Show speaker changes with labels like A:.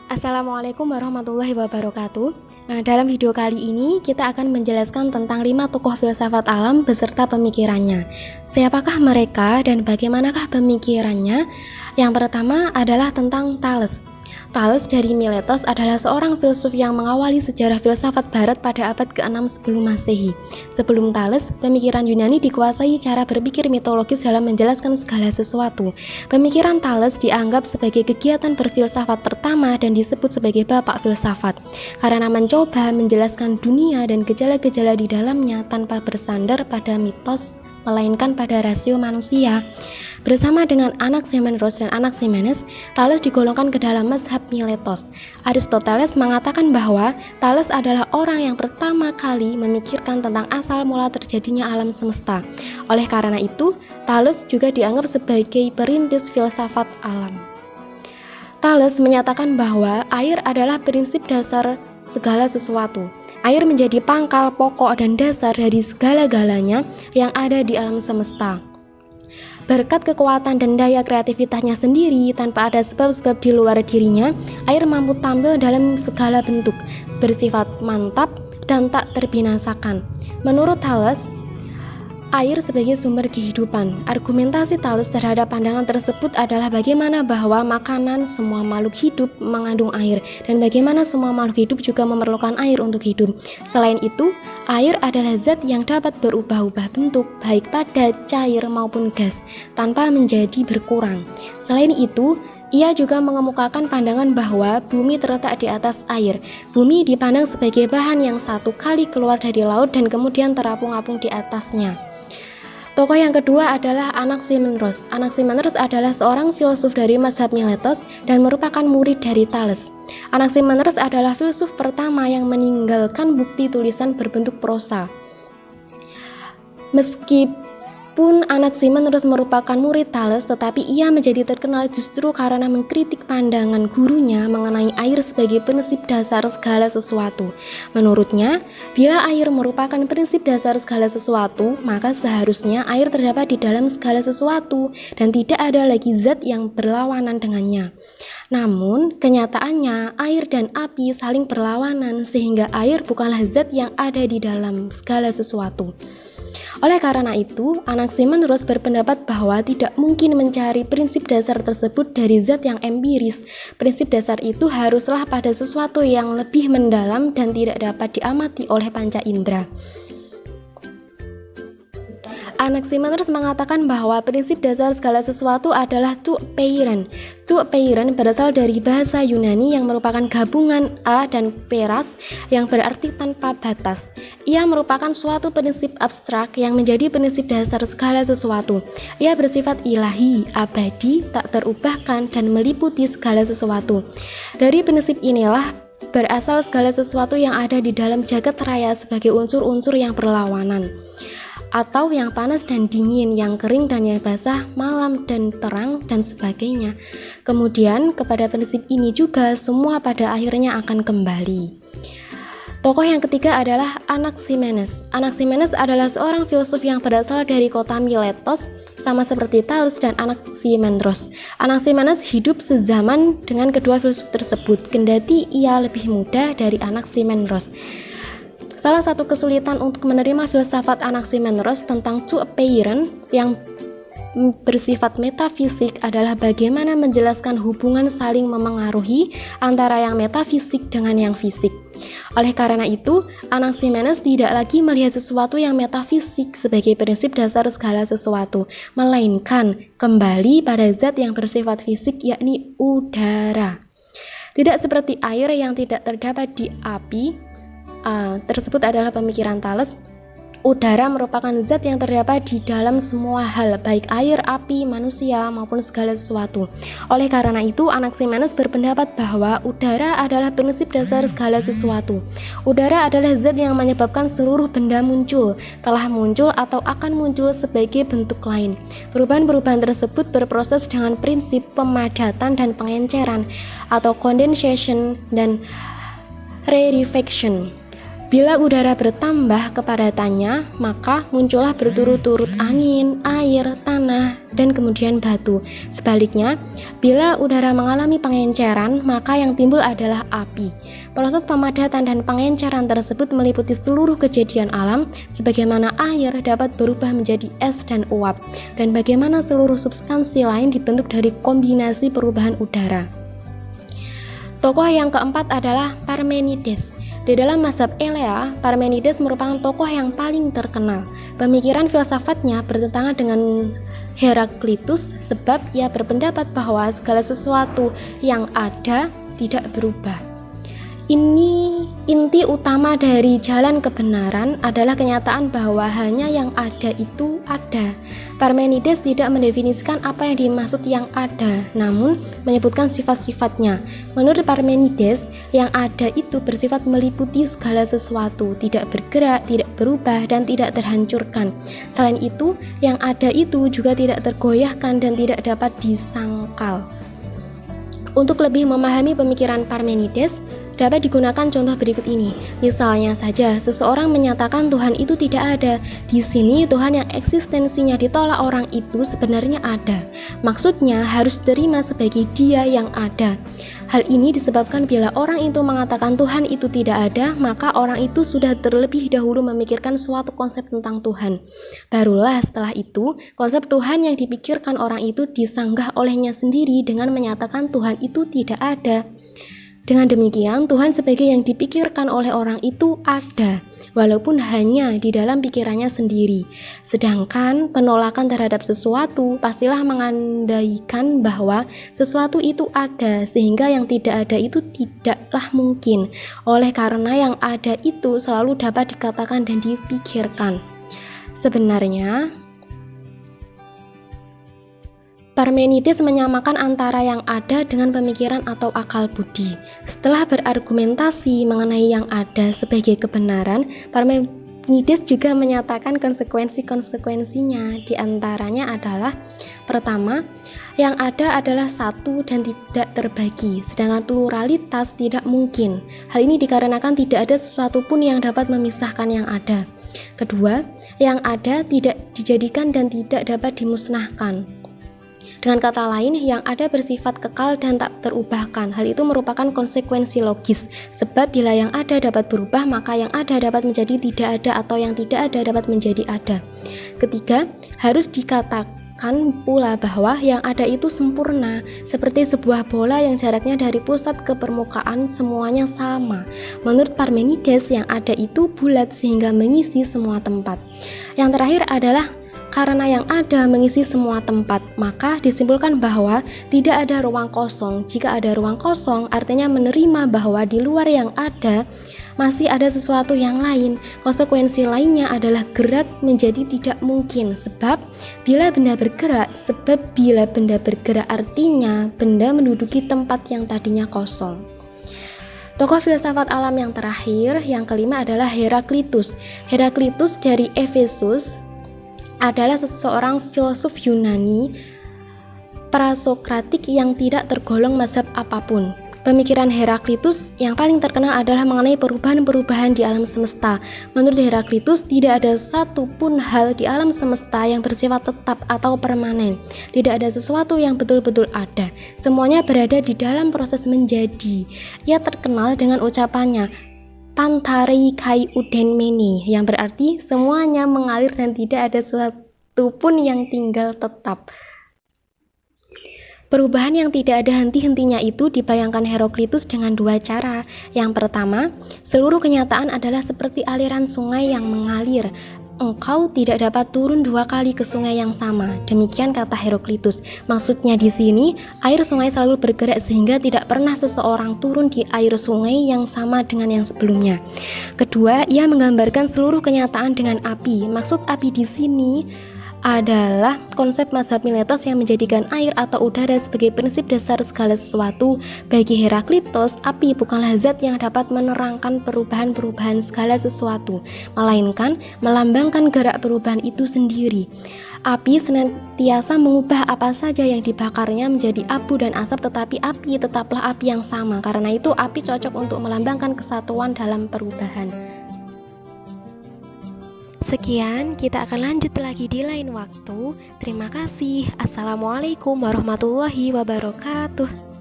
A: Assalamualaikum warahmatullahi wabarakatuh. Nah, dalam video kali ini kita akan menjelaskan tentang 5 tokoh filsafat alam beserta pemikirannya. Siapakah mereka dan bagaimanakah pemikirannya? Yang pertama adalah tentang Thales. Thales dari Miletos adalah seorang filsuf yang mengawali sejarah filsafat barat pada abad ke-6 sebelum Masehi. Sebelum Thales, pemikiran Yunani dikuasai cara berpikir mitologis dalam menjelaskan segala sesuatu. Pemikiran Thales dianggap sebagai kegiatan berfilsafat pertama dan disebut sebagai bapak filsafat, karena mencoba menjelaskan dunia dan gejala-gejala di dalamnya tanpa bersandar pada mitos, melainkan pada rasio manusia. Bersama dengan Anaximenes dan Anaximenes, Thales digolongkan ke dalam mazhab Miletos. Aristoteles mengatakan bahwa Thales adalah orang yang pertama kali memikirkan tentang asal mula terjadinya alam semesta. Oleh karena itu, Thales juga dianggap sebagai perintis filsafat alam. Thales menyatakan bahwa air adalah prinsip dasar segala sesuatu. Air menjadi pangkal, pokok, dan dasar dari segala-galanya yang ada di alam semesta. Berkat kekuatan dan daya kreativitasnya sendiri, tanpa ada sebab-sebab di luar dirinya, air mampu tampil dalam segala bentuk, bersifat mantap dan tak terbinasakan. Menurut Thales, air sebagai sumber kehidupan. Argumentasi Thales terhadap pandangan tersebut adalah bagaimana bahwa makanan semua makhluk hidup mengandung air, dan bagaimana semua makhluk hidup juga memerlukan air untuk hidup. Selain itu, air adalah zat yang dapat berubah-ubah bentuk, baik pada cair maupun gas, tanpa menjadi berkurang. Selain itu, ia juga mengemukakan pandangan bahwa bumi terletak di atas air. Bumi dipandang sebagai bahan yang satu kali keluar dari laut dan kemudian terapung-apung di atasnya. Tokoh yang kedua adalah Anaximenes. Anaximenes adalah seorang filsuf dari mazhab Miletos dan merupakan murid dari Thales. Anaximenes adalah filsuf pertama yang meninggalkan bukti tulisan berbentuk prosa. Meskipun Anaximenes merupakan murid Thales, tetapi ia menjadi terkenal justru karena mengkritik pandangan gurunya mengenai air sebagai prinsip dasar segala sesuatu. Menurutnya, bila air merupakan prinsip dasar segala sesuatu, maka seharusnya air terdapat di dalam segala sesuatu dan tidak ada lagi zat yang berlawanan dengannya. Namun, kenyataannya air dan api saling berlawanan sehingga air bukanlah zat yang ada di dalam segala sesuatu. Oleh karena itu, Anaximenes berpendapat bahwa tidak mungkin mencari prinsip dasar tersebut dari zat yang empiris. Prinsip dasar itu haruslah pada sesuatu yang lebih mendalam dan tidak dapat diamati oleh panca indera. Anaximenes mengatakan bahwa prinsip dasar segala sesuatu adalah tou peiren. Tou peiren berasal dari bahasa Yunani yang merupakan gabungan a dan peras yang berarti tanpa batas. Ia merupakan suatu prinsip abstrak yang menjadi prinsip dasar segala sesuatu. Ia bersifat ilahi, abadi, tak terubahkan, dan meliputi segala sesuatu. Dari prinsip inilah berasal segala sesuatu yang ada di dalam jagat raya sebagai unsur-unsur yang berlawanan, atau yang panas dan dingin, yang kering dan yang basah, malam dan terang, dan sebagainya. Kemudian kepada prinsip ini juga semua pada akhirnya akan kembali. Tokoh yang ketiga adalah Anaximenes. Anaximenes adalah seorang filsuf yang berasal dari kota Miletos, sama seperti Thales dan Anaximenes. Anaximenes hidup sezaman dengan kedua filsuf tersebut, kendati ia lebih muda dari Anaximenes. Salah satu kesulitan untuk menerima filsafat Anaximenes tentang tou peiren yang bersifat metafisik adalah bagaimana menjelaskan hubungan saling memengaruhi antara yang metafisik dengan yang fisik. Oleh karena itu, Anaximenes tidak lagi melihat sesuatu yang metafisik sebagai prinsip dasar segala sesuatu, melainkan kembali pada zat yang bersifat fisik, yakni udara. Tidak seperti air yang tidak terdapat di api. Tersebut adalah pemikiran Thales. Udara merupakan zat yang terdapat di dalam semua hal, baik air, api, manusia, maupun segala sesuatu. Oleh karena itu, Anaximenes berpendapat bahwa udara adalah prinsip dasar segala sesuatu. Udara adalah zat yang menyebabkan seluruh benda muncul, telah muncul, atau akan muncul sebagai bentuk lain. Perubahan-perubahan tersebut berproses dengan prinsip pemadatan dan pengenceran, atau condensation dan rarefaction. Bila udara bertambah kepadatannya, maka muncullah berturut-turut angin, air, tanah, dan kemudian batu. Sebaliknya, bila udara mengalami pengenceran, maka yang timbul adalah api. Proses pemadatan dan pengenceran tersebut meliputi seluruh kejadian alam, sebagaimana air dapat berubah menjadi es dan uap, dan bagaimana seluruh substansi lain dibentuk dari kombinasi perubahan udara. Tokoh yang keempat adalah Parmenides. Di dalam mazhab Elea, Parmenides merupakan tokoh yang paling terkenal. Pemikiran filsafatnya bertentangan dengan Heraklitus sebab ia berpendapat bahwa segala sesuatu yang ada tidak berubah. Ini inti utama dari jalan kebenaran adalah kenyataan bahwa hanya yang ada itu ada. Parmenides tidak mendefinisikan apa yang dimaksud yang ada, namun menyebutkan sifat-sifatnya. Menurut Parmenides, yang ada itu bersifat meliputi segala sesuatu, tidak bergerak, tidak berubah, dan tidak terhancurkan. Selain itu, yang ada itu juga tidak tergoyahkan dan tidak dapat disangkal. Untuk lebih memahami pemikiran Parmenides, dapat digunakan contoh berikut ini. Misalnya saja, seseorang menyatakan Tuhan itu tidak ada. Di sini Tuhan yang eksistensinya ditolak orang itu sebenarnya ada. Maksudnya harus diterima sebagai Dia yang ada. Hal ini disebabkan bila orang itu mengatakan Tuhan itu tidak ada, maka orang itu sudah terlebih dahulu memikirkan suatu konsep tentang Tuhan. Barulah setelah itu, konsep Tuhan yang dipikirkan orang itu disanggah olehnya sendiri dengan menyatakan Tuhan itu tidak ada. Dengan demikian, Tuhan sebagai yang dipikirkan oleh orang itu ada, walaupun hanya di dalam pikirannya sendiri. Sedangkan penolakan terhadap sesuatu pastilah mengandaikan bahwa sesuatu itu ada, sehingga yang tidak ada itu tidaklah mungkin. Oleh karena yang ada itu selalu dapat dikatakan dan dipikirkan. Sebenarnya, Parmenides menyamakan antara yang ada dengan pemikiran atau akal budi. Setelah berargumentasi mengenai yang ada sebagai kebenaran, Parmenides juga menyatakan konsekuensi-konsekuensinya. Di antaranya adalah: pertama, yang ada adalah satu dan tidak terbagi, sedangkan pluralitas tidak mungkin. Hal ini dikarenakan tidak ada sesuatu pun yang dapat memisahkan yang ada. Kedua, yang ada tidak dijadikan dan tidak dapat dimusnahkan. Dengan kata lain, yang ada bersifat kekal dan tak terubahkan. Hal itu merupakan konsekuensi logis, sebab bila yang ada dapat berubah, maka yang ada dapat menjadi tidak ada, atau yang tidak ada dapat menjadi ada. Ketiga, harus dikatakan pula bahwa yang ada itu sempurna, seperti sebuah bola yang jaraknya dari pusat ke permukaan semuanya sama. Menurut Parmenides, yang ada itu bulat sehingga mengisi semua tempat. Yang terakhir adalah karena yang ada mengisi semua tempat, maka disimpulkan bahwa tidak ada ruang kosong. Jika ada ruang kosong, artinya menerima bahwa di luar yang ada masih ada sesuatu yang lain. Konsekuensi lainnya adalah gerak menjadi tidak mungkin, sebab bila benda bergerak artinya benda menduduki tempat yang tadinya kosong. Tokoh filsafat alam yang terakhir, yang kelima adalah Heraklitus. Heraklitus dari Efesus adalah seseorang filsuf Yunani prasokratik yang tidak tergolong mazhab apapun. Pemikiran Heraklitus yang paling terkenal adalah mengenai perubahan-perubahan di alam semesta. Menurut Heraklitus, tidak ada satu pun hal di alam semesta yang bersifat tetap atau permanen. Tidak ada sesuatu yang betul-betul ada. Semuanya berada di dalam proses menjadi. Ia terkenal dengan ucapannya, Pantarei kai uden meni, yang berarti semuanya mengalir dan tidak ada sesuatu pun yang tinggal tetap. Perubahan yang tidak ada henti-hentinya itu dibayangkan Heraklitus dengan dua cara. Yang pertama, seluruh kenyataan adalah seperti aliran sungai yang mengalir. Engkau tidak dapat turun dua kali ke sungai yang sama. Demikian kata Heraklitus. Maksudnya di sini, air sungai selalu bergerak sehingga tidak pernah seseorang turun di air sungai yang sama dengan yang sebelumnya. Kedua, ia menggambarkan seluruh kenyataan dengan api. Maksud api di sini adalah konsep mazhab Miletos yang menjadikan air atau udara sebagai prinsip dasar segala sesuatu. Bagi Heraklitus, api bukanlah zat yang dapat menerangkan perubahan-perubahan segala sesuatu, melainkan melambangkan gerak perubahan itu sendiri. Api senantiasa mengubah apa saja yang dibakarnya menjadi abu dan asap, tetapi api tetaplah api yang sama. Karena itu api cocok untuk melambangkan kesatuan dalam perubahan. Sekian, kita akan lanjut lagi di lain waktu. Terima kasih. Assalamualaikum warahmatullahi wabarakatuh.